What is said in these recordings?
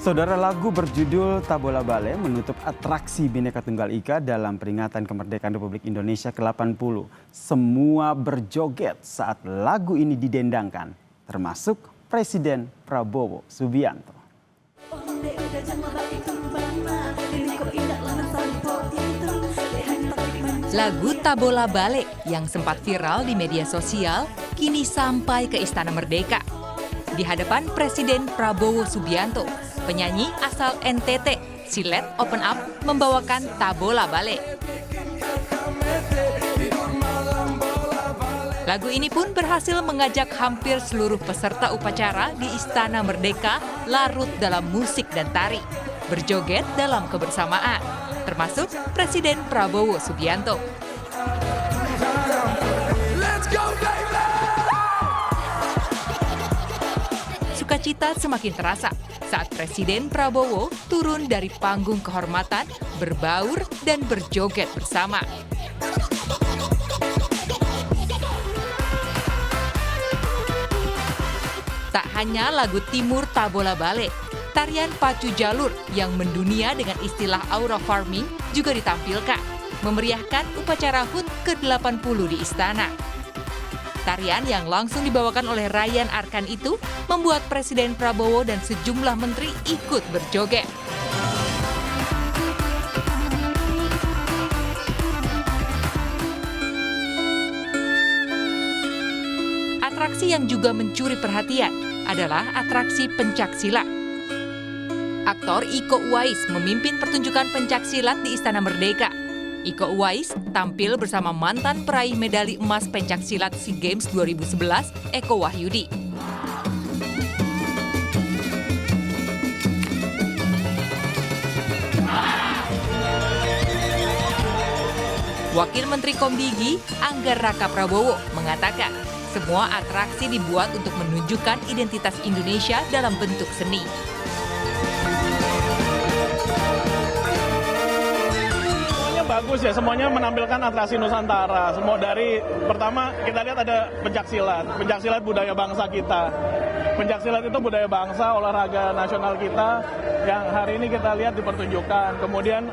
Saudara, lagu berjudul Tabola Bale menutup atraksi Bhinneka Tunggal Ika dalam peringatan kemerdekaan Republik Indonesia ke-80. Semua berjoget saat lagu ini didendangkan, termasuk Presiden Prabowo Subianto. Lagu Tabola Bale yang sempat viral di media sosial kini sampai ke Istana Merdeka. Di hadapan Presiden Prabowo Subianto, penyanyi asal NTT, Silet Open Up, membawakan Tabola Bale. Lagu ini pun berhasil mengajak hampir seluruh peserta upacara di Istana Merdeka larut dalam musik dan tari, berjoget dalam kebersamaan, termasuk Presiden Prabowo Subianto. Sukacita semakin terasa saat Presiden Prabowo turun dari panggung kehormatan, berbaur dan berjoget bersama. Tak hanya lagu Timur Tabola Bale, tarian pacu jalur yang mendunia dengan istilah aura farming juga ditampilkan, memeriahkan upacara HUT ke-80 di Istana. Tarian yang langsung dibawakan oleh Ryan Arkan itu membuat Presiden Prabowo dan sejumlah menteri ikut berjoget. Atraksi yang juga mencuri perhatian adalah atraksi pencaksilat. Aktor Iko Uwais memimpin pertunjukan pencaksilat di Istana Merdeka. Iko Uwais tampil bersama mantan peraih medali emas pencaksilat SEA Games 2011, Eko Wahyudi. Wakil Menteri Komdigi, Anggar Raka Prabowo, mengatakan semua atraksi dibuat untuk menunjukkan identitas Indonesia dalam bentuk seni. Bagus ya, semuanya menampilkan atraksi Nusantara. Semua dari pertama kita lihat ada pencaksilat. Pencaksilat budaya bangsa kita. Pencaksilat itu budaya bangsa, olahraga nasional kita yang hari ini kita lihat dipertunjukkan. Kemudian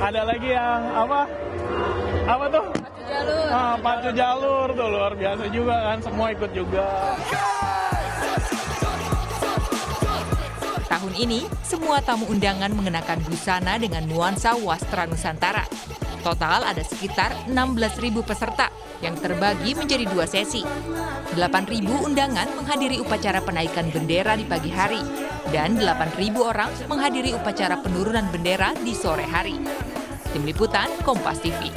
ada lagi yang apa tuh? Pacu jalur. Pacu jalur tuh luar biasa juga kan, semua ikut juga. Tahun ini, semua tamu undangan mengenakan busana dengan nuansa wastra Nusantara. Total ada sekitar 16.000 peserta yang terbagi menjadi 2 sesi. 8.000 undangan menghadiri upacara penaikan bendera di pagi hari, dan 8.000 orang menghadiri upacara penurunan bendera di sore hari. Tim Liputan, Kompas TV.